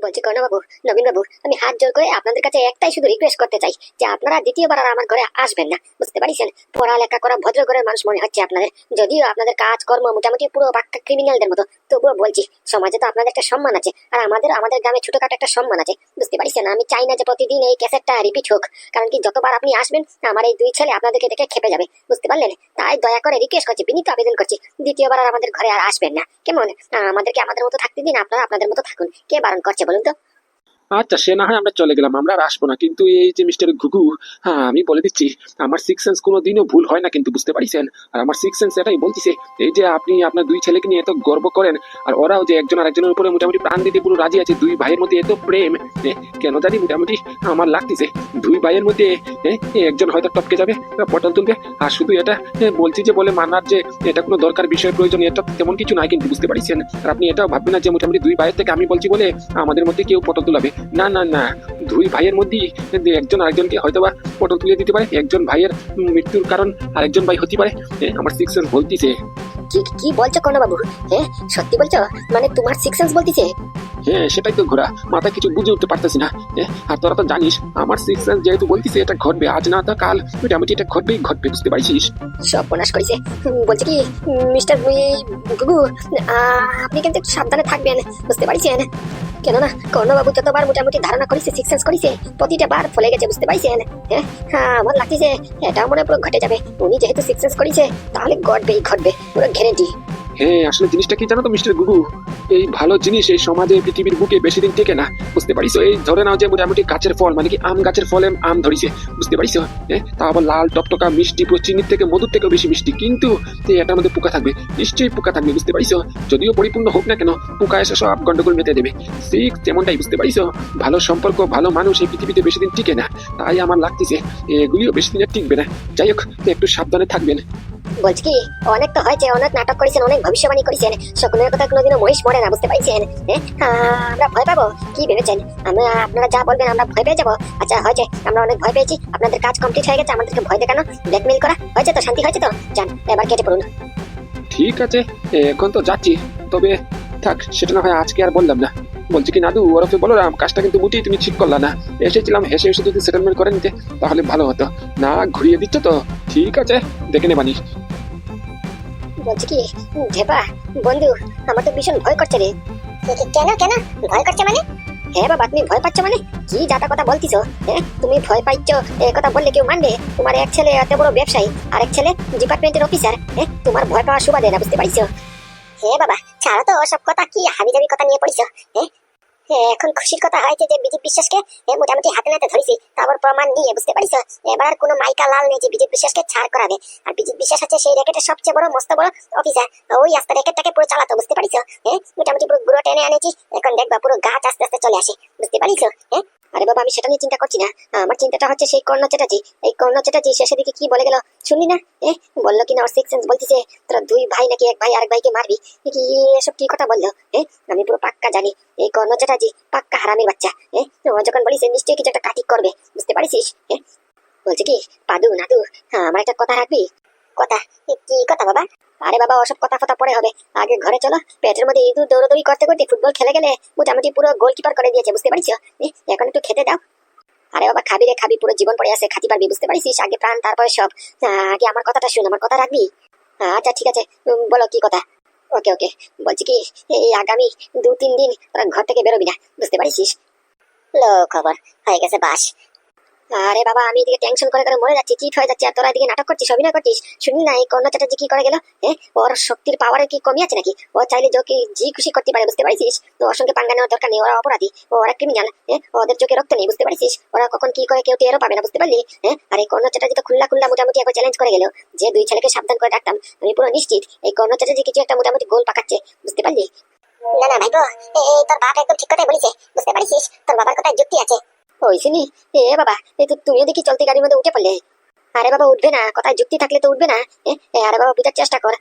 বলছি কর্ণবাবু, নবীন বাবু, আমি হাত জোর করে আপনাদের কাছে একটাই শুধু রিকোয়েস্ট করতে চাই যে আপনারা দ্বিতীয়বার আর আমার ঘরে আসবেন না, বুঝতে পারছেন? পড়ালেখা করা ভদ্র ঘরের মানুষ মনে হচ্ছে আপনাদের, যদিও আপনাদের কাজ কর্ম মোটামুটি পুরো বাক্কা ক্রিমিনালদের মতো, তবুও বলছি সমাজে তো আপনাদের একটা সম্মান আছে, আর আমাদের গ্রামে ছোটখাটো একটা সম্মান আছে, বুঝতে পারছেন? আমি চাই না যে প্রতিদিন এই ক্যাসেটটা রিপিট হোক, কারণ কি যতবার আপনি আসবেন আমার এই দুই ছেলে আপনাদেরকে দেখে খেপে যাবে, বুঝতে পারলেন? তাই দয়া করে রিকোয়েস্ট করছি, বিনীত আবেদন করছি, দ্বিতীয়বার আর আমাদের ঘরে আর আসবেন না, কেমন? আমাদেরকে আমাদের মতো থাকতে দিন, আপনারা আপনাদের মতো থাকুন। কে বারণ করছে বলুন তো? আচ্ছা, সে না হয় আমরা চলে গেলাম, আমরা আর আসবো না, কিন্তু এই যে মিস্টার ঘুঘু, হ্যাঁ আমি বলে দিচ্ছি, আমার সিক্স সেন্স কোনো দিনও ভুল হয় না কিন্তু, বুঝতে পারছেন? আর আমার সিক্স সেন্স এটাই বলতেছে, এই যে আপনি আপনার দুই ছেলেকে নিয়ে এত গর্ব করেন, আর ওরাও যে একজন আর একজনের উপরে মোটামুটি প্রাণ দিতে পুরো রাজি আছে, দুই ভাইয়ের মধ্যে এত প্রেম, কেন জানি মোটামুটি আমার লাগতেছে দুই ভাইয়ের মধ্যে একজন হয়তো টপকে যাবে বা পটল তুলবে। আর শুধু এটা বলছি যে বলে মানার যে এটা কোনো দরকার বিষয় প্রয়োজন, এটা তেমন কিছু নাই কিন্তু, বুঝতে পারছেন? আর আপনি এটাও ভাববেন না যে মোটামুটি দুই ভাইয়ের থেকে আমি বলছি বলে আমাদের মধ্যে কেউ পটল তুলাবে, না না না। দুই ভাইয়ের মধ্যেই একজন আরেকজনকে হয়তোবা পটল তুলে দিতে পারে, একজন ভাইয়ের মৃত্যুর কারণ আরেকজন ভাই হতে পারে। আমার সিক্স সেন্স বলতিছে। কি কি বলছো কর্ণবাবু? হ্যাঁ, সত্যি বলছো? মানে তোমার সিক্স সেন্স বলতিছে? হ্যাঁ সেটাই তো ঘোরা, মাথায় কিছু বুঝে উঠতে পারতেছি না। আর তোরা তো জানিস আমার সিক্স সেন্স যেহেতু বলতিছে এটা ঘটবে, আজ না তো কাল মোটামুটি এটা ঘটবেই ঘটবে, বুঝতে পারছিস? সব বনাশ করেছে। বলছে কি মিস্টার গুগু, আপনি কিন্তু একটু সাবধানে থাকবেন, বুঝতে পারছেন? কেননা কর্ণবাবু যতবার মোটামুটি ধারণা করেছে, সিক্স সেন্স করেছে, প্রতিটা বার ফলে গেছে, বুঝতে পারছেন? হ্যাঁ, আমার লাগছে এটাও মনে হয় পুরো ঘটে যাবে। উনি যেহেতু সিক্স সেন্স করেছে তাহলে ঘটবেই ঘটবে, পুরো গ্যারেন্টি। হ্যাঁ আসলে জিনিসটা কি জানো তো মিস্টার গুগু, এই ভালো জিনিস এই সমাজে পৃথিবীর বুকে বেশি দিন টেকে না, বুঝতে পারিস? এই ধরে নাও যে মোটামুটি গাছের ফল, মানে কি আম গাছের ফলে আম ধরিছে, বুঝতে পারিস? তা আবার লাল টকটকা মিষ্টি, পুরো চিনির থেকে মধুর থেকেও বেশি মিষ্টি, কিন্তু এটার মধ্যে পোকা থাকবে, নিশ্চয়ই পোকা থাকবে, বুঝতে পারিস? যদিও পরিপূর্ণ হোক না কেন, পোকা এসে সব গন্ডগোল মেতে দেবে। ঠিক যেমনটাই, বুঝতে পারিস? ভালো সম্পর্ক ভালো মানুষ এই পৃথিবীতে বেশি দিন টিকে না, তাই আমার লাগতেছে এগুলিও বেশি দিন আর টিকবে না। যাই হোক, একটু সাবধানে থাকবেন। বলছি কি, অনেক তো হয়েছে, অনেক নাটক করেছেন, অনেক ভবিষ্যবাণী করেছেন, সকলের কথা কোনোদিনও মহিষ মরে না, বুঝতে পারছেন? আমরা ভয় পাবো কি ভেবেছেন? আপনারা যা বলবেন আমরা ভয় পেয়ে যাবো? আচ্ছা হয়েছে, আমরা অনেক ভয় পেয়েছি, আপনাদের কাজ কমপ্লিট হয়ে গেছে, আমাদেরকে ভয় দেখানো ব্ল্যাকমেইল করা হয়েছে তো, শান্তি হয়েছে তো, যান এবার কেটে পড়ুন। ঠিক আছে, এখন তো যাচ্ছি, তবে থাক, সেটা না হয় আজকে আর বললাম না। বলছি কি নাদু ওরফে বলরাম, কাজটা কিন্তু মোটেই তুমি ঠিক করলা না। এসেছিলাম হেসে হেসে যদি সেটেলমেন্ট করে নিতে তাহলে ভালো হতো, না ঘুরিয়ে দিচ্ছ তো। ঠিক আছে, দেখে নেবানি। বলছি কি ঢেপা বন্ধু, আমার তো ভীষণ ভয় করছে রে। কেন কেন ভয় করছে মানে? হ্যাঁ বাবা, তুমি ভয় পাচ্ছ মানে? কি যাতা কথা বলতিছো? তুমি ভয় পাইছ এ কথা বললে কেউ মানবে? তোমার এক ছেলে এত বড় ব্যবসায়ী, আরেক ছেলে ডিপার্টমেন্টের অফিসার, তোমার ভয় পাওয়া শোভা দেয় না, বুঝতে পারছো? হ্যাঁ বাবা, ছাড়ো তো ওসব কথা, কি হাবিজাবি কথা নিয়ে পড়িছো? এখন খুশির কথা হয়েছে যে বিজিত বিশ্বাসকে মোটামুটি হাতে নাতে ধরেছি, তারপর প্রমাণ নিয়ে, বুঝতে পারিস? এবার আর কোনো মাইকা লাল নেই যে বিজিত বিশ্বাসকে ছাড় করাবে। আর বিজিত বিশ্বাস হচ্ছে সেই র্যাকেটের সবচেয়ে বড় মস্ত বড় অফিসার, ওই আস্তে র্যাকেটটাকে পুরো চালাতো, বুঝতে পারিস? মোটামুটি পুরো গুঁড়ো টেনে আনেছি, এখন দেখবা পুরো গাছ আস্তে আস্তে চলে আসে, বুঝতে পারিস? আরে বাবা, আমি সেটা নিয়ে চিন্তা করছি না, আমার চিন্তাটা হচ্ছে সেই কর্ণ চ্যাটার্জি। এই কর্ণ চ্যাটার্জি শেষের দিকে কি বলে গেল শুনলি না? বললো কিনা ওর সিক্স সেন্স বলতেছে তোরা দুই ভাই নাকি এক ভাই আরেক ভাইকে মারবি, কি এসব কি কথা বললো? আমি পুরো পাক্কা জানি এই কর্ণ চ্যাটার্জি পাক্কা হারামির বাচ্চা। ও যখন বলিস নিশ্চয়ই কিছু একটা কাটিক করবে, বুঝতে পারিস? বলছে কি পাদু নাদু, আমার একটা কথা রাখবি? কথা? কি কথা বাবা? আরে বাবা, ওসব কথা ফতা পরে হবে, আগে ঘরে চলো। পেটের মধ্যে ইঁদুর দৌড়দৌড়ি করতে করতে ফুটবল খেলে গেলে মোটামুটি পুরো গোলকিপার করে দিয়েছে, বুঝতে পারিস? এখন একটু খেতে দাও। আরে বাবা, খাবি রে খাবি, পুরো জীবন পড়ে আছে, খাতি পারবি, বুঝতে পারিস? আগে প্রাণ তারপরে সব। আগে আমার কথাটা শুন, আমার কথা রাখবি? আচ্ছা ঠিক আছে, বলো কি কথা? ওকে ওকে, বলছি কি এই আগামী 2-3 দিন তোরা ঘর থেকে বেরোবি না, বুঝতে পারিস? লো খবর হয়ে গেছে বাস। আরে বাবা, আমি এদিকে টেনশন করে করে মরে যাচ্ছি, চিট হয়ে যাচ্ছে, আর তোরা এদিকে নাটক করছিস, অভিনয় করছিস। শুনলি না এই কর্ণ চ্যাটার্জি কি করে গেল? ওর শক্তির পাওয়ারের কি কমি আছে নাকি? ও চাইলে যোকে জি খুশি করতে পারে, বুঝতে পারিস? তো ওর সঙ্গে পাঙ্গা নেওয়ার দরকার নেই, ওরা অপরাধী, ওরা ক্রিমিনাল। ওদের চোখে রক্ত নেই, বুঝতে পারিস? ওরা কখন কি করে কেউ টেরও পাবে না, বুঝতে পারলি? আর এই কর্ণ চ্যাটার্জি তো খুল্লা খুল্লা মোটামুটি একবার চ্যালেঞ্জ করে গেল যে দুই ছেলেকে সাবধান করে রাখতাম, আমি পুরো নিশ্চিত এই কর্ণ চ্যাটার্জি কিছু একটা মোটামুটি গোল পাকাচ্ছে, বুঝতে পারলি? না না ভাইপো, তোর বাপ একদম ঠিক কথাই বলেছে, বুঝতে পারিস? তোর বাবার কথায় যুক্তি আছে। ওই শুনি, বাবা, এই তো তুমিও দেখি চলতি গাড়ির মধ্যে উঠে পড়লে। আরে বাবা, উঠবে না, কথায় যুক্তি থাকলে তো উঠবে না। আরে বাবা, বুঝার চেষ্টা কর।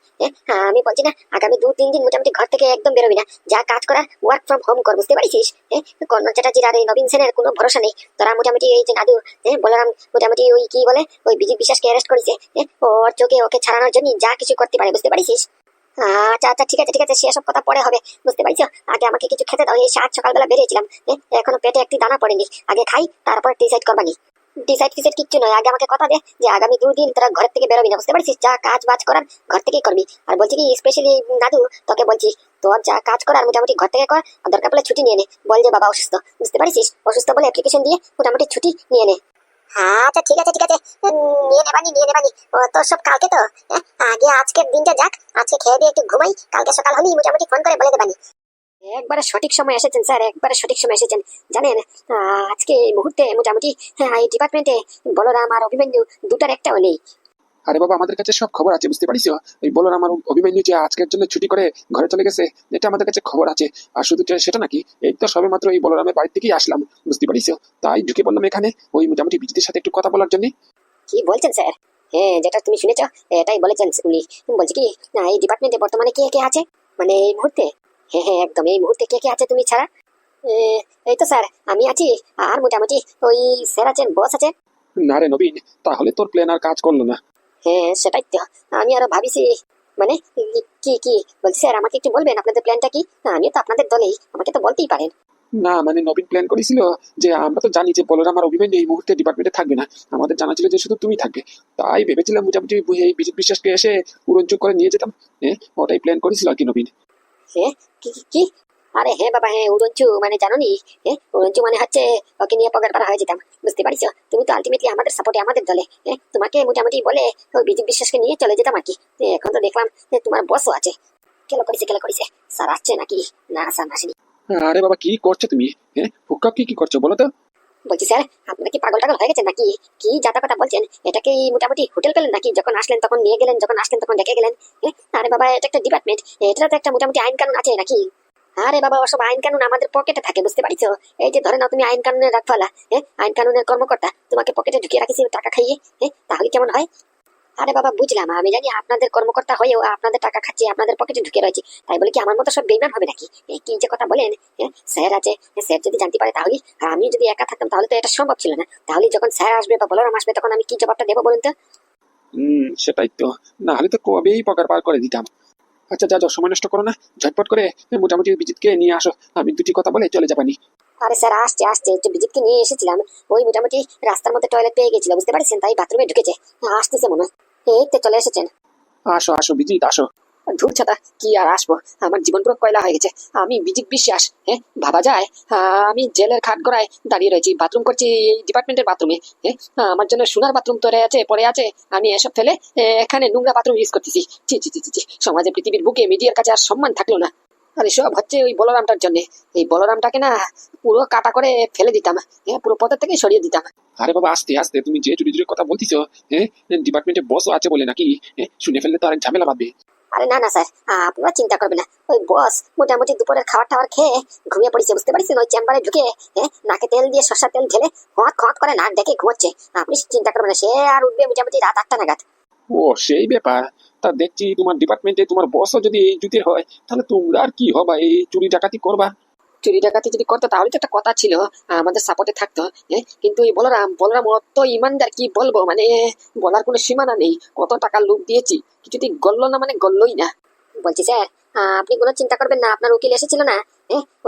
আমি বলছি না আগামী 2-3 দিন মোটামুটি ঘর থেকে একদম বেরোবি না, যা কাজ করার ওয়ার্ক ফ্রম হোম কর, বুঝতে পারিস? কর্ণ চ্যাটার্জির আর এই নবীন সেনের কোনো ভরসা নেই। তোরা মোটামুটি এই যে নাদু বলরাম মোটামুটি ওই কি বলে ওই বিজিত বিশ্বাসকে অ্যারেস্ট করেছে, ওর চোখে ওকে ছাড়ানোর জন্য যা কিছু করতে পারে, বুঝতে পারিস? আচ্ছা আচ্ছা, ঠিক আছে ঠিক আছে, সেসব কথা পরে হবে, বুঝতে পারছো। আগে আমাকে কিছু খেতে দাও, এই সাত সকালবেলা বেরিয়েছিলাম, এখনো পেটে একটি দানা পড়েনি। আগে খাই, তারপরে ডিসাইড করবানি। ডিসাইড ফিসাইড কিচ্ছু নয়, আগে আমাকে কথা দে যে আগামী 2 দিন তোরা ঘর থেকে বেরোবি না, বুঝতে পারছিস। যা কাজ বাজ করার ঘর থেকেই করবি। আর বলছি কি, স্পেশালি দাদু, তোকে বলছি, তোর যা কাজ করার মোটামুটি ঘর থেকে কর, আর দরকার পড়লে ছুটি নিয়ে নে। বল যে বাবা অসুস্থ, বুঝতে পারছিস, অসুস্থ বলে অ্যাপ্লিকেশন দিয়ে মোটামুটি ছুটি নিয়ে নে। আচ্ছা ঠিক আছে ঠিক আছে, নিয়ে নেবানি। ও তো সব কালকে তো, আগে আজকের দিনটা যাক, আজকে খেয়ে দিয়ে একটু ঘুমাই, কালকে সকাল হলেই মোটামুটি ফোন করে বলে দেবানি। একবারে সঠিক সময় এসেছেন স্যার, একবারে সঠিক সময় এসেছেন। জানেন, আজকে এই মুহূর্তে মোটামুটি এই ডিপার্টমেন্টে বলরাম আর অভিমন্যু দুটার একটাও নেই। আরে বাবা, আমাদের কাছে সব খবর আছে, বুঝতে পারিস। এই বলো আমার অভিমান্যু যে আজকের জন্য ছুটি করে ঘরে চলে গেছে, এটা আমাদের কাছে খবর আছে। আর শুধু সেটা নাকি, এই তো সবে মাত্র এই বলরামের বাড়ি থেকেই আসলাম, বুঝতে পারিস। তাই ঢুকে বললাম এখানে, ওই মোটামুটি বিজিতের সাথে একটু কথা বলার জন্য। কি বলছেন স্যার? হ্যাঁ, যেটা তুমি শুনেছ এটাই বলেছেন উনি। বলছি কি, এই ডিপার্টমেন্টে বর্তমানে কে কে আছে, মানে এই মুহূর্তে? হ্যাঁ হ্যাঁ, একদম এই মুহূর্তে কে কে আছে তুমি ছাড়া? এ, এই তো স্যার আমি আছি, আর মোটামুটি ওই স্যার আছেন, বস আছে। না রে নবীন, তাহলে তোর প্ল্যান আর কাজ করলো না। হ্যাঁ সেটাই তো, আমি আরো ভাবিছি, মানে কি কি বলছি স্যার, আমাকে একটু বলবেন আপনাদের প্ল্যানটা কি? আমিও তো আপনাদের দলেই, আমাকে তো বলতেই পারেন। না মানে নবীন প্ল্যান করেছিল যে আমরা তো জানি যে বলরাম আর অভিমান্যু এই মুহূর্তে ডিপার্টমেন্টে থাকবে না, আমাদের জানা ছিল যে শুধু তুমি থাকবে। তাই ভেবেছিলাম মোটামুটি এই বিজিত বিশ্বাসকে এসে পুরঞ্চুক করে নিয়ে যেতাম। ওটাই প্ল্যান করেছিল আর কি নবীন। হ্যাঁ, কি কি কি? আরে হ্যাঁ বাবা, হ্যাঁ উড়ঞ্চু মানে জানো নি? উড়ঞ্চু মানে হচ্ছে ওকে নিয়ে পকেট পাড়া হয়ে যেতাম, বুঝতে পারিস। তুমি তো আলটিমেটলি আমাদের সাপোর্টে, আমাদের দলে, তোমাকে মোটামুটি বলে ওই বিজেপি বিশ্বাসকে নিয়ে চলে যেতাম আর কি। এখন তো দেখলাম তোমার বসও আছে। কেলো করেছে স্যার, আসছে নাকি? না স্যার আসেনি। আরে বাবা, কি করছো তুমি? ফুক্কা কি করছো বলো তো? বলছি স্যার, আপনারা কি পাগল টাগল হয়ে গেছেন নাকি? কি যাতা কথা বলছেন? এটাকে মোটামুটি হোটেল পেলেন নাকি? যখন আসলেন তখন নিয়ে গেলেন, যখন আসলেন তখন রেখে গেলেন। আরে বাবা, এটা একটা ডিপার্টমেন্ট, এটা তো একটা মোটামুটি আইন কানুন আছে নাকি? আরে বাবা, ওসব আইন কানুন আমাদের পকেটে থাকে, বুঝতে পারিছো। এই যে ধরে নাও তুমি আইন কানুনের রাখফালা, আইন কানুনের কর্মকর্তা, তোমাকে পকেটে ঢুকিয়ে রাখিছি টাকা খাইয়ে, তাহলে কেমন হয়? আরে বাবা বুঝলাম, আমি জানি আপনাদের কর্মকর্তা হয়েও আপনাদের টাকা খাচ্ছি, আপনাদের পকেটে ঢুকে রয়েছে, তাই বলে কি আমার মতো সব বেইমান হবে নাকি? কি যে কথা বলেন! স্যার আছে, স্যার যদি জানতে পারে তাহলে, আর আমি যদি একা থাকতাম তাহলে তো এটা সম্ভব ছিল না। তাহলে যখন স্যার আসবে বা বলরাম আসবে তখন আমি কি জবাবটা দেবো বলুন তো? সেটাই তো, না হলে তো কবেই পকার পার করে দিতাম। আচ্ছা যা, সময় নষ্ট করো না, ঝটপট করে মোটামুটি বিজিতকে নিয়ে আসো, আমি দুটি কথা বলে চলে যাবানি। আরে স্যার আসছে আসছে, একটু বিজিতকে নিয়ে এসেছিলাম, ওই মোটামুটি রাস্তার মধ্যে টয়লেট পেয়ে গেছিল, বুঝতে পারছেন, তাই বাথরুমে ঢুকেছে। আসতেছে মনে হয়, এই তো চলে এসেছেন। আসো আসো বিজিত আসো। ধূর ছাতা, কি আর আসবো, আমার জীবন পুরো কয়লা হয়ে গেছে। আমি বিজিত বিশ্বাস, ভাবা যায়? আমি জেলের খাট গড়ায় দাঁড়িয়ে রয়েছি, বাথরুম করছি এই ডিপার্টমেন্টের বাথরুমে। আমার জন্য সোনার বাথরুম তৈরি আছে, পড়ে আছে, আমি এসব ফেলে এখানে নোংরা বাথরুম ইউজ করতেছি। ছি ছি ছি ছি ছি, সমাজে পৃথিবীর বুকে মিডিয়ার কাছে আর সম্মান থাকলো না। আরে সব হচ্ছে ওই বলরামটার জন্য। এই বলরামটাকে না পুরো কাটা করে ফেলে দিতাম, পুরো পথের থেকে সরিয়ে দিতাম। আরে বাবা আস্তে আস্তে, তুমি যে চুরি চুরি কথা বলতিছো, ডিপার্টমেন্টে বসও আছে বলে নাকি? শুনে ফেললে তো আরেক ঝামেলা বাঁধবে। আরে না না স্যার, আপনারা চিন্তা করবেন না, ওই বস মোটামুটি দুপুরের খাবার টাবার খেয়ে ঘুমিয়ে পড়েছে, বুঝতে পারছেন, ওই চেম্বারে ঢুকে নাকে তেল দিয়ে সর্ষার তেল ঢেলে খোঁত খোঁত করে নাক ডেকে ঘুমোচ্ছে। আপনি চিন্তা করবেন না, সে আর উঠবে মোটামুটি রাত 8টা নাগাদ। ও সেই ব্যাপার। তা দেখছি তোমার ডিপার্টমেন্টে তোমার বসও যদি এই জুতির হয়, তাহলে তোমরা আর কি হবা, এই চুরি ডাকাতি করবা? চুরি ডাকাতি যদি করতো তাহলে তো একটা কথা ছিল, আমাদের সাপোর্টে থাকতো। কিন্তু এই বলরাম বলরাম অত ইমানদার, কি বলবো, মানে বলার কোনো সীমানা নেই। কত টাকা লুট দিয়েছি, কিছুতেই গললো না, মানে গললোই না। বলছি স্যার, আপনি কোনো চিন্তা করবেন না, আপনার উকিল এসেছিল না?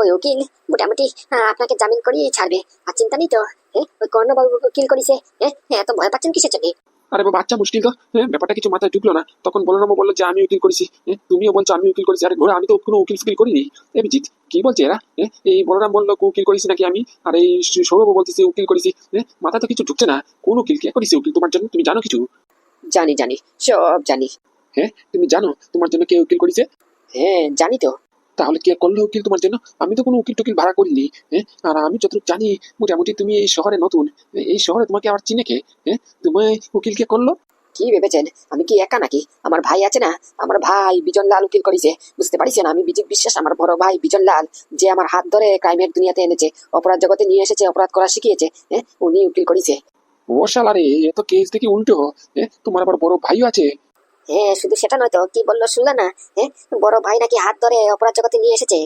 ওই উকিল মোটামুটি আপনাকে জামিন করিয়ে ছাড়বে, আর চিন্তা নেই তো। ওই কর্ণবাবু উকিল করেছে। এত ভয় পাচ্ছেন কিসের জন্য? আরে বাবা বাচ্চা মুশকিল তো, ব্যাপারটা কিছু মাথায় ঢুকলো না। তখন বলরামও বললো যে আমি উকিল করেছি, তুমিও বলছো আমি উকিল করেছি। আরে ঘোড়া, আমি তো কোনো উকিল ফিকিল করিনি। বিজিত কি বলছে এরা? এই বলরাম বললো উকিল করেছি নাকি আমি, আর এই সৌরভ বলতেছে উকিল করেছি। মাথা তো কিছু ঢুকছে না, কোন উকিল কে করেছে উকিল তোমার জন্য? তুমি জানো কিছু? জানি জানি, সব জানি। তুমি জানো তোমার জন্য কে উকিল করেছে? হ্যাঁ জানি তো। তাহলে কে করলো উকিল তোমার জন্য? আমি তো কোনো উকিল টুকিল ভাড়া করিনি। আর আমি যতটুকু জানি মোটামুটি তুমি এই শহরে নতুন, এই শহরে তোমাকে আবার চিনে কে? তোমায় উকিল কে করলো? কি ভেবেছেন আমি কি একা নাকি? আমার ভাই আছে না, আমার ভাই বিজন লাল উকিল করেছে, বুঝতে পারিস না। আমি বিজিত বিশ্বাস, আমার বড় ভাই বিজন লাল, যে আমার হাত ধরে ক্রাইমের দুনিয়াতে এনেছে, অপরাধ জগতে নিয়ে এসেছে, অপরাধ করা শিখিয়েছে, উনি উকিল করেছে। ও শালা রে, এ তো কেস দেখি উল্টো। তোমার আবার বড় ভাইও আছে? শুধু সেটা নয় তো, কি বললো শুনলে না? বড় ভাই নাকি হাত ধরে অপরাধ জগতে নিয়ে এসেছে।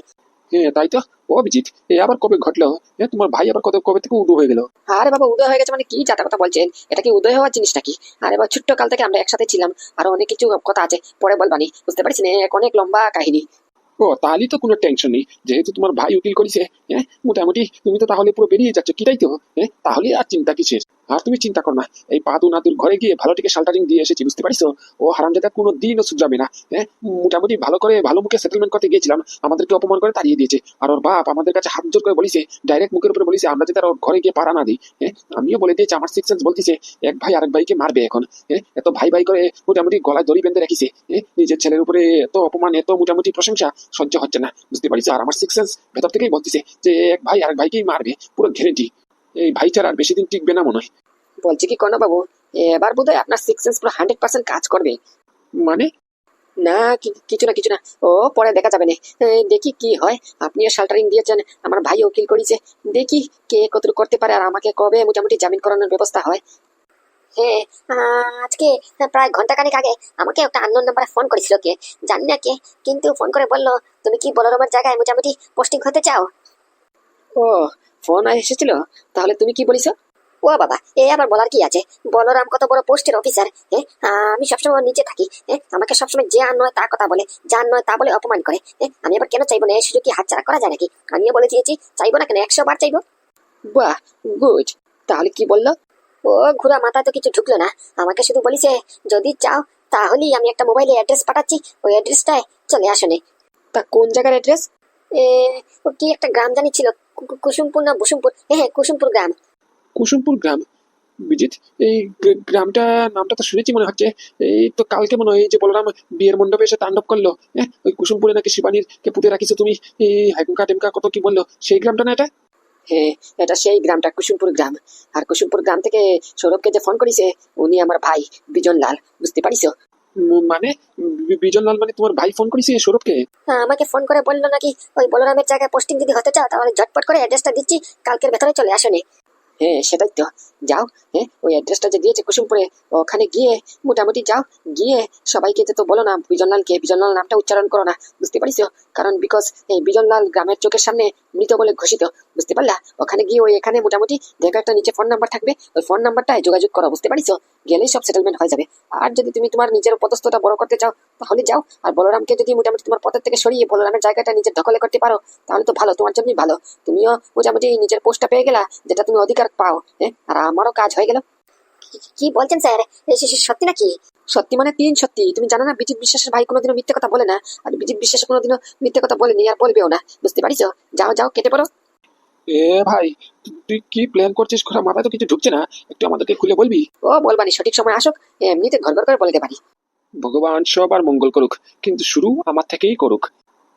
হ্যাঁ তাই তো। ও অভিজিৎ, এ আবার কবে ঘটলো? তোমার ভাই আবার কবে থেকে উদয় হয়ে গেল? আরে বাবা, উদয় হয়ে গেছে মানে কি যাতা কথা বলছেন? এটা কি উদয় হওয়ার জিনিস নাকি? আরে বাবা, ছোট্ট কাল থেকে আমরা একসাথে ছিলাম। আরো অনেক কিছু কথা আছে, পরে বলবানি, বুঝতে পারছি না, অনেক লম্বা কাহিনী। ও তাহলে তো কোনো টেনশন নেই, যেহেতু তোমার ভাই উকিল করেছে। মোটামুটি তুমি তো তাহলে পুরো বেরিয়ে যাচ্ছ, কি তাই তো? তাহলে আর চিন্তা কিসের? আর তুমি চিন্তা করো না, এই পাদু নাতুর ঘরে গিয়ে ভালো থেকে শাল্টারিং দিয়ে এসেছি, বুঝতে পারিস? ও হারামজাদা কোনো দিনও শুধরাবে না। মোটামুটি ভালো করে ভালো মুখে সেটেলমেন্ট করতে গিয়েছিলাম, আমাদেরকে অপমান করে তাড়িয়ে দিয়েছে। আর ওর বাপ আমাদের কাছে হাত জোর করে বলিছে, ডাইরেক্ট মুখের উপরে বলিছে আমরা যাতে আর ওর ঘরে গিয়ে পাড়া না দিই। আমিও বলে দিয়েছি আমার সিক্স সেন্স বলতিছে এক ভাই আরেক ভাইকে মারবে এখন। এত ভাই ভাই করে মোটামুটি গলায় দড়ি বেঁধে রাখিছে। নিজের ছেলের উপরে এত অপমান, এত মোটামুটি প্রশংসা সহ্য হচ্ছে না, বুঝতে পারিস? আর আমার সিক্স সেন্স ভেতর থেকেই বলতিছে যে এক ভাই আরেক ভাইকেই মারবে, পুরো গ্যারেন্টি। এই ভাইচারা আর বেশি দিন টিকবে না মনে হয়। বলছি কি কর্ণ বাবু, এবার বোধহয় আপনার সিক্স সেন্স পুরো 100% কাজ করবে। মানে? না, কিছু না। ও পরে দেখা যাবে না। দেখি কি হয়। আপনিও শাল্টারিং দিয়েছেন, আমার ভাই উকিল করেছে। দেখি কে কতটুকু করতে পারে, আর আমাকে কবে মোটামুটি জামিন করানোর ব্যবস্থা হয়। হ্যাঁ, আজকে প্রায় ঘন্টাখানেক আগে আমাকে একটা আননোন নাম্বারে ফোন করেছিল কে, জানি না কে, কিন্তু ফোন করে বললো তুমি কি বলরামের জায়গায় মোটামুটি পোস্টিং হতে চাও। ও, ফোন এসেছিল? তাহলে তুমি কি বলিস? ও বাবা, এ আবার বলার কি আছে? বলরাম কত বড় পোস্টের অফিসার। আমি সবসময় ওর নিচে থাকি। আমাকে সবসময় যে আর নয় তার কথা বলে, যার নয় তা বলে অপমান করে। আমি আবার কেন চাইবো না? এই সুযোগ কি হাতছাড়া করা যায় নাকি? আমিও বলে দিয়েছি চাইবো না কেন, 100 বার চাইবো। বাহ, গুড। তাহলে কি বললো? ও ঘুরা মাথায় তো কিছু ঢুকলো না, আমাকে শুধু বলিছে যদি চাও তাহলেই আমি একটা মোবাইলে অ্যাড্রেস পাঠাচ্ছি, ওই অ্যাড্রেসটায় চলে আসনে। তা কোন জায়গার অ্যাড্রেস? এ ও কি একটা গ্রাম জানি ছিল, কুসুমপুর না বসুমপুর, হ্যাঁ কুসুমপুর গ্রাম। কুসুমপুর গ্রাম? বিজিত, এই গ্রামটা নামটা তো শুনেছি মনে হচ্ছে। এই তো কালকে মনে হয় এই যে বলরাম বিয়ের মণ্ডপে এসে তাণ্ডব করলো। ওই কুসুমপুরে নাকি শিবানীর কে পুঁতে রাখিছো তুমি। এই হাইকুকা টেমকা কত কি বললো, সেই গ্রামটা না এটা? হ্যাঁ, এটা সেই গ্রামটা, কুসুমপুর গ্রাম। আর কুসুমপুর গ্রাম থেকে সৌরভকে যে ফোন করেছে, উনি আমার ভাই বিজন লাল, বুঝতে পারিস? মানে বিজনলাল মানে তোমার ভাই ফোন করেছে সৌরভকে? আমাকে ফোন করে বললো নাকি ওই বলরামের জায়গায় পোস্টিং যদি হতে চাও তাহলে ঝটপট করে অ্যাড্রেসটা দিচ্ছি, কালকের ভেতরে চলে আসনে। হ্যাঁ সেটাই তো। যাও, ওই অ্যাড্রেসটা যে দিয়েছে কুসুমপুরে, ওখানে গিয়ে মোটামুটি যাও, গিয়ে সবাইকে যে তো বলো না বিজনলালকে, বিজনলাল নামটা উচ্চারণ করো না, বুঝতে পারিস? কারণ বিকজ এই বিজনলাল গ্রামের চোখের সামনে মৃত বলে ঘোষিত, বুঝতে পারলা? ওখানে গিয়ে ওই এখানে মোটামুটি দেখো একটা নিচে ফোন নাম্বার থাকবে, ওই ফোন নাম্বারটায় যোগাযোগ করো, বুঝতে পারিস? গেলেই সব সেটেলমেন্ট হয়ে যাবে। আর যদি তুমি তোমার নিজের পদস্থটা বড় করতে চাও তাহলে যাও, আর বলরামকে যদি মোটামুটি তোমার পথের থেকে সরিয়ে বলরামের জায়গাটা নিজের দখলে করতে পারো তাহলে তো ভালো, তোমার জন্যই ভালো। তুমিও মোটামুটি নিজের পোস্টটা পেয়ে গেলা, যেটা তুমি অধিকার পাও, আর আমারও কাজ হয়ে গেল। কি বলছেন স্যার? সত্যি নাকি? সত্যি মানে তিন সত্যি। তুমি জানো না বিজিৎ বিশ্বাসের ভাই কোনোদিনও মিথ্যে কথা বলে না, আর বিজিৎ বিশ্বাস কোনোদিনও মিথ্যে কথা বলেনি আর বলবেও না, বুঝতে পারিস? যাও যাও, কেটে পড়ো। এ ভাই, তুই কি প্ল্যান করছিস? ঘোরা মাথায় তো কিছু ঢুকছে না, একটু আমাদেরকে খুলে বলবি? ও বলবানি, সঠিক সময় আসুক, এমনিতে ঘর ঘর করে বলে দিতে পারি। ভগবান সবার মঙ্গল করুক, কিন্তু শুরু আমার থেকেই করুক।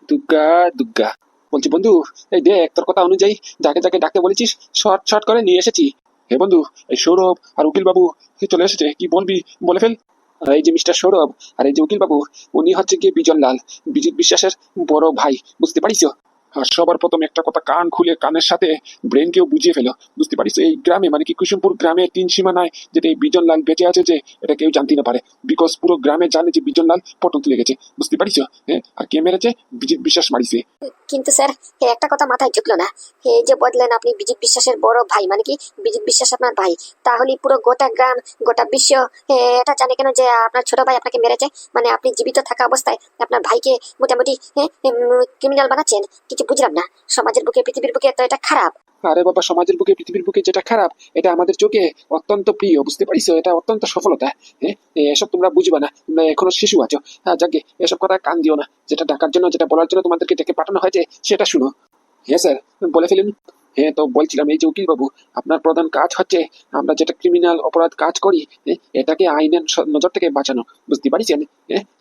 দুর্গা দুর্গা। বলছি বন্ধু, এই দেখ তোর কথা অনুযায়ী যাকে যাকে ডাকতে বলেছিস শর্ট শর্ট করে নিয়ে এসেছি। হে বন্ধু, এই সৌরভ আর উকিল বাবু চলে এসেছে, কি বলবি বলে ফেল। আর এই যে মিস্টার সৌরভ আর এই যে উকিল বাবু, উনি হচ্ছে গিয়ে বিজন লাল, বিজিত বিশ্বাসের বড় ভাই, বুঝতে পারিস? আর সবার প্রথম একটা কথা কান খুলে কানের সাথে ব্রেনকেও বুঝিয়ে ফেলো, বুঝতে পারিস? এই গ্রামে মানে কি কুসুমপুর গ্রামে তিন সীমানায় যেটা এই বিজন লাল বেঁচে আছে, যে এটা কেউ জানতে না পারে, বিকজ পুরো গ্রামে জানে যে বিজন লাল পটল তুলে গেছে, বুঝতে পারিস? আর কে মেরেছে? বিজিত বিশ্বাস মারিছে। কিন্তু স্যার একটা কথা মাথায় ঢুকলো না, এই যে বললেন আপনি বিজিত বিশ্বাসের বড় ভাই, মানে কি বিজিত বিশ্বাস আপনার ভাই? তাহলে পুরো গোটা গ্রাম গোটা বিশ্ব এটা জানে কেন যে আপনার ছোট ভাই আপনাকে মেরেছে? মানে আপনি জীবিত থাকা অবস্থায় আপনার ভাইকে মোটামুটি ক্রিমিনাল বানাচ্ছেন, কিছু বুঝলাম না। সমাজের বুকে পৃথিবীর বুকে তো এটা খারাপ। আরে বাবা, সমাজের বুকে পৃথিবীর বুকে যেটা খারাপ এটা আমাদের চোখে অত্যন্ত প্রিয়, বুঝতে পারিস? এটা অত্যন্ত সফলতা। এসব তোমরা বুঝবা না, তোমরা এখনো শিশু আছো। হ্যাঁ যাকে এসব কথা কান দিও না, যেটা ডাকার জন্য যেটা বলার জন্য তোমাদেরকে ডেকে পাঠানো হয়েছে সেটা শুনো। হ্যাঁ স্যার, বলে ফেলুন। হ্যাঁ তো বলছিলাম, এই যে উকিল বাবু, আপনার প্রধান কাজ হচ্ছে আমরা যেটা ক্রিমিনাল অপরাধ কাজ করি, এটাকে আইনের নজর থেকে বাঁচানো, বুঝতে পারছেন?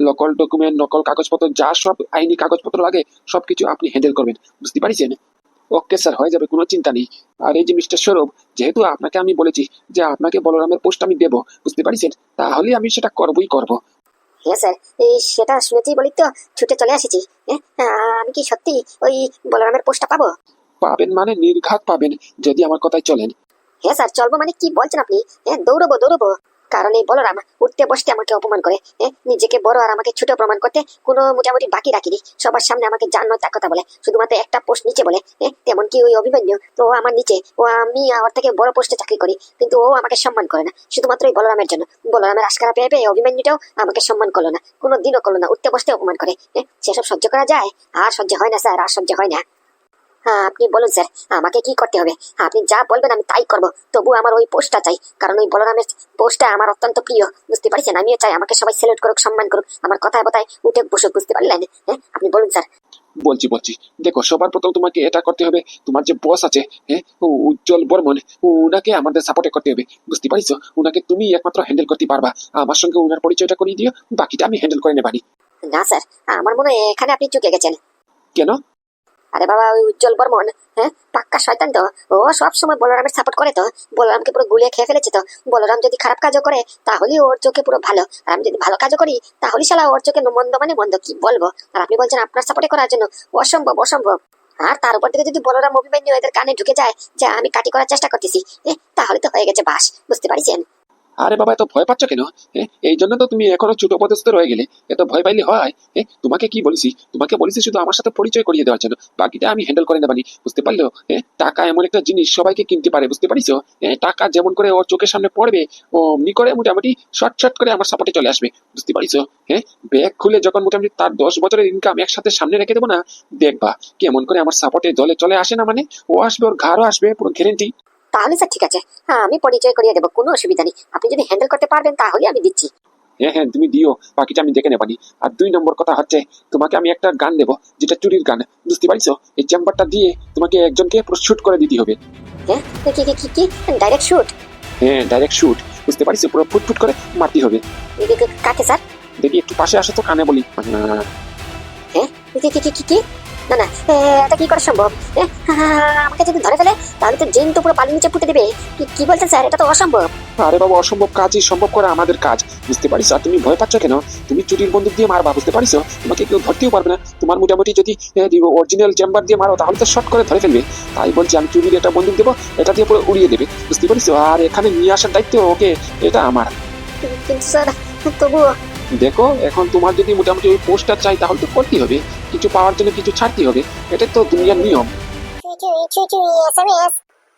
নকল ডকুমেন্ট, নকল কাগজপত্র, যা সব আইনি কাগজপত্র লাগে সবকিছু আপনি হ্যান্ডেল করবেন, বুঝতে পারছেন? ওকে স্যার, হয়ে যাবে, কোনো চিন্তা নেই। আর এই যে মিস্টার সৌরভ, যেহেতু আপনাকে আমি বলেছি যে আপনাকে বলরামের পোস্ট আমি দেবো, বুঝতে পারছেন? তাহলে আমি সেটা করবই করব। হ্যাঁ স্যার, এই সেটা শুনেছি বলি তো ছুটে চলে এসেছি। আমি কি সত্যি ওই বলরামের পোস্টটা পাবো? পাবেন মানে নির্ঘাত পাবেন, যদি আমার কথায় চলেন। হ্যাঁ স্যার, চলবো মানে কি বলছেন আপনি? দৌড়বো দৌড়বো। কারণ এই বলরাম উঠতে বসতে আমাকে অপমান করে, নিজেকে বড় আর আমাকে ছোট প্রমাণ করতে কোনো মোটামুটি বাকি রাখিনি। সবার সামনে আমাকে জানো তার কথা বলে, শুধুমাত্র একটা পোস্ট নিচে বলে। তেমন কি ওই অভিমন্যু তো ও আমার নিচে, ও আমি ওর থেকে বড় পোস্টে চাকরি করি, কিন্তু ও আমাকে সম্মান করে না শুধুমাত্র ওই বলরামের জন্য। বলরামের আশকারা পেয়ে পেয়ে অভিমন্যুটাও আমাকে সম্মান করলো না, কোনো দিনও করলো না, উঠতে বসতে অপমান করে। সেসব সহ্য করা যায়? আর সহ্য হয় না স্যার, আর সহ্য হয় না। হ্যাঁ, আপনি বলুন স্যার, আমাকে কি করতে হবে? আপনি যা বলবেন আমি তাই করব, তবু আমার ওই পোস্টটা চাই, কারণ ওই বলরামের পোস্টটা আমার অত্যন্ত প্রিয়, বুঝতে পারছেন? আমিও চাই আমাকে সবাই সেলুট করুক, সম্মান করুক, আমার কথায় কথায় উঠে বসুক, বুঝতে পারলেন? আপনি বলুন স্যার। বলছি বলছি, দেখো সবার প্রথম তোমাকে এটা করতে হবে, তোমার যে বস আছে উজ্জ্বল বর্মন, উনাকে আমাদের সাপোর্টে করতে হবে, বুঝতে পারছো? উনাকে তুমি একমাত্র হ্যান্ডেল করতে পারবা। আমার সঙ্গে উনার পরিচয়টা করিয়ে দিও, বাকিটা আমি হ্যান্ডেল করে নেবানি। না স্যার, আমার মনে হয় এখানে আপনি চুকে গেছেন। কেন? আরে বাবা, ওই উজ্জ্বল বর্মন পাক্কা শয়তান তো। ও সব সময় বলরামের সাপোর্ট করে তো, বলরামকে পুরো গুলিয়ে খেয়ে ফেলেছে তো। বলরাম যদি খারাপ কাজও করে তাহলে ওর চোখে পুরো ভালো, আর আমি যদি ভালো কাজও করি তাহলে শালা ওর চোখে মন্দ মানে মন্দ, কি বলবো? আর আপনি বলছেন আপনার সাপোর্টে করার জন্য? অসম্ভব অসম্ভব। আর তার উপর থেকে যদি বলরাম অভিমন্যু এদের কানে ঢুকে যায় যে আমি কাটি করার চেষ্টা করতেছি, তাহলে তো হয়ে গেছে বাস, বুঝতে পারছেন? আরে বাবা, এত ভয় পাচ্ছ কেন? এই জন্য তো তুমি এখনো ছোট পদস্থ রয়ে গেলে। এত ভয় পাইলে হয়? তোমাকে কি বলেছি? তোমাকে বলেছি শুধু আমার সাথে পরিচয় করিয়ে দেওয়ার জন্য, বাকিটা আমি হ্যান্ডেল করে নেবানি, বুঝতে পারলো? টাকা এমন একটা জিনিস সবাইকে কিনতে পারে, বুঝতে পারিছো? টাকা যেমন করে ওর চোখের সামনে পড়বে অমনি করে মোটামুটি শর্ট শর্ট করে আমার সাপোর্টে চলে আসবে, বুঝতে পারিছো? ব্যাগ খুলে যখন মোটামুটি তার 10 বছরের ইনকাম একসাথে সামনে রেখে দেবো না, দেখবা কেমন করে আমার সাপোর্টে দলে চলে আসে না, মানে ও আসবে, ওর ঘাড়ও আসবে, পুরো গ্যারেন্টি। তাহলে স্যার ঠিক আছে, হ্যাঁ আমি পরিচয় করিয়ে দেবো, কোনো অসুবিধা নেই। আপনি যদি হ্যান্ডেল করতে পারবেন তাহলে আমি দিচ্ছি। হ্যাঁ হ্যাঁ, তুমি দিও, বাকিটা আমি দেখে নেবানি। আর 2 নম্বর কথা হচ্ছে, তোমাকে আমি একটা গান দেবো, যেটা চুরির গান, বুঝতে পারছো? এই চেম্বারটা দিয়ে তোমাকে একজনকে পুরো শুট করে দিতে হবে। কি কি কি কি ডাইরেক্ট শুট? হ্যাঁ, ডাইরেক্ট শুট, বুঝতে পারছো? পুরো ফুট ফুট করে মারতে হবে। কাকে স্যার? দেখি একটু পাশে আসো তো, কানে বলি। কি কি কি কি কি? না না, এটা কি করে সম্ভব? আমাকে যদি ধরে ফেলে তাহলে তো জেন তো পুরো বালির নিচে পুঁতে দেবে। কি বলছেন স্যার? এটা তো অসম্ভব। আরে বাবা, অসম্ভব কাজই সম্ভব করা আমাদের কাজ, বুঝতে পারিস? আর তুমি ভয় পাচ্ছ কেন? তুমি চুরির বন্দুক দিয়ে মারবা, বুঝতে পারিস? তোমাকে কেউ ধরতেও পারবে না। তোমার মোটামুটি যদি অরিজিনাল চেম্বার দিয়ে মারো তাহলে তো শর্ট করে ধরে ফেলবে। তাই বলছি, আমি চুরির একটা বন্দুক দেবো, এটা দিয়ে পুরো উড়িয়ে দেবে, বুঝতে পারিস? আর এখানে নিয়ে আসার দায়িত্ব ওকে, এটা আমার। কিন্তু স্যার, তবুও দেখো, এখন তোমার যদি মোটামুটি ওই পোস্টার চাই তাহলে তো করতেই হবে, কিছু পাওয়ার জন্য কিছু ছাড়তে হবে, এটা তো দুনিয়ার নিয়ম।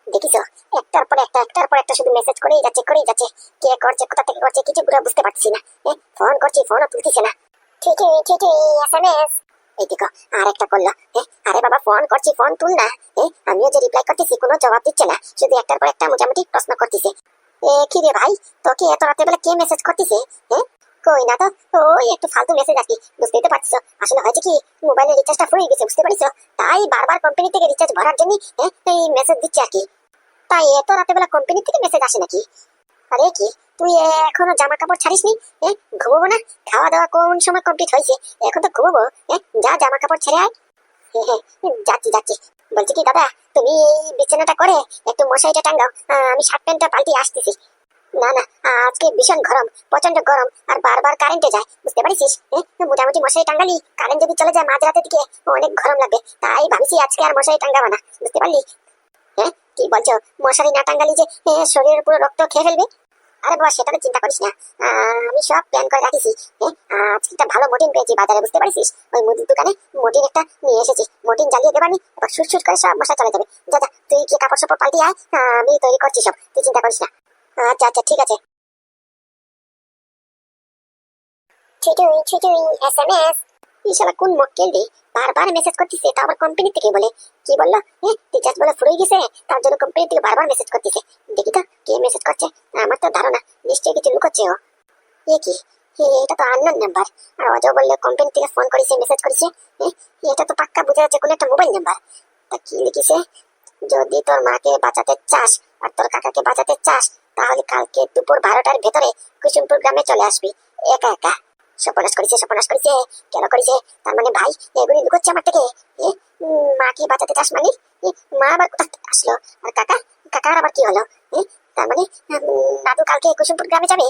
দেখিস, একটার পর একটা একটার পর একটা শুধু মেসেজ করেই যাচ্ছে করেই যাচ্ছে। কে করছে, কোথা থেকে করছে, কিছু পুরো বুঝতে পারছি না। ফোন করছি, ফোনও তুলতেছে না। ঠিকই এসএমএস। এই দেখো, আর একটা করলো। আরে বাবা, ফোন করছি, ফোন তুল না। আমিও যে রিপ্লাই করতেছি কোনো জবাব দিচ্ছে না, শুধু একটার পর একটা মোটামুটি প্রশ্ন করতেছে। কি রে ভাই, তোকে এত রাতে বেলা কে মেসেজ করতেছে? কই না তো, ওই একটু ফালতু মেসেজ আর কি, বুঝতেই তো পারছো। আসলে হয়েছে কি, মোবাইলের রিচার্জটা ফুরিয়ে গেছে, বুঝতে পারছো? তাই বারবার কোম্পানি থেকে রিচার্জ ভরার জন্য এই মেসেজ দিচ্ছে আর কি। তাই এত রাতে বেলা কোম্পানি থেকে মেসেজ আসে নাকি? আরে কি, তুই এখনো জামা কাপড় ছাড়িসনি? ঘুমোবো না? খাওয়া দাওয়া কোন সময় কমপ্লিট হয়েছে? এখন তো ঘুমোবো। যা জামা কাপড় ছেড়ে আয়। যাচ্ছি যাচ্ছি। বলছি কি দাদা, তুমি এই বিছানাটা করে একটু মশারিটা টাঙ্গাও, আমি শার্ট প্যান্টটা পাল্টিয়ে আসতেছি। না না, আজকে ভীষণ গরম, প্রচন্ড গরম, আর বারবার কারেন্টে যায়, বুঝতে পারিস? মোটামুটি মশারি টাঙ্গালি, কারেন্ট যদি চলে যায় মাঝরাতের দিকে অনেক গরম লাগবে, তাই ভাবছি আজকে আর মশারি টাঙ্গাবো না, বুঝতে পারলি? কি বলছো? মশারি না টাঙ্গালি যে শরীরের পুরো রক্ত খেয়ে ফেলবে? আরে বাবা, সেটা তো চিন্তা করিস না, আমি সব প্ল্যান করে রাখিছি। আজকে একটা ভালো মটিন পেয়েছি বাজারে, বুঝতে পারিস? ওই মুদির দোকানে মটিন একটা নিয়ে এসেছি, মটিন জ্বালিয়ে দেবানি, এবার সুট করে সব মশা চলে যাবে। যা যা, তুই কি কাপড় সাপড় পাল্টি আয়, আমি তৈরি করছি সব, তুই চিন্তা করিস না। আচ্ছা আচ্ছা, ঠিক আছে। ছুটুই এসএমএস। ইশালা কোন মক্কেল রে, বারবার মেসেজ করতেছে, তা আবার কোম্পানি থেকে বলে। কি বললো? রিচার্জ বলে ফুরিয়ে গেছে, তার জন্য কোম্পানি থেকে বারবার মেসেজ করতেছে। দেখি তো কে মেসেজ করছে। আমার তো ধারণা নিশ্চয়ই কিছু লুকোচ্ছে ও। কি, এটা তো আননোন নাম্বার। আর অজয় বললে কোম্পানি থেকে ফোন করেছে, মেসেজ করেছে। এটা তো পাক্কা বোঝা যাচ্ছে কোনো একটা মোবাইল নাম্বার। তা কি লিখেছে? যদি তোর মাকে বাঁচাতে চাস আর তোর কাকাকে বাঁচাতে চাস, তাহলে কালকে দুপুর 12টার ভেতরে কুসুমপুর গ্রামে চলে আসবি, একা একা। সর্বনাশ করেছে, কেন করেছে? তার মানে ভাই এগুলি লুকোচ্ছে আমার থেকে। মা কি বাঁচাতে চাস মানে? মা আবার কোথা থেকে আসলো? আর কাকার আবার কি হলো? তার মানে দাদু কালকে কুসুমপুর গ্রামে যাবে।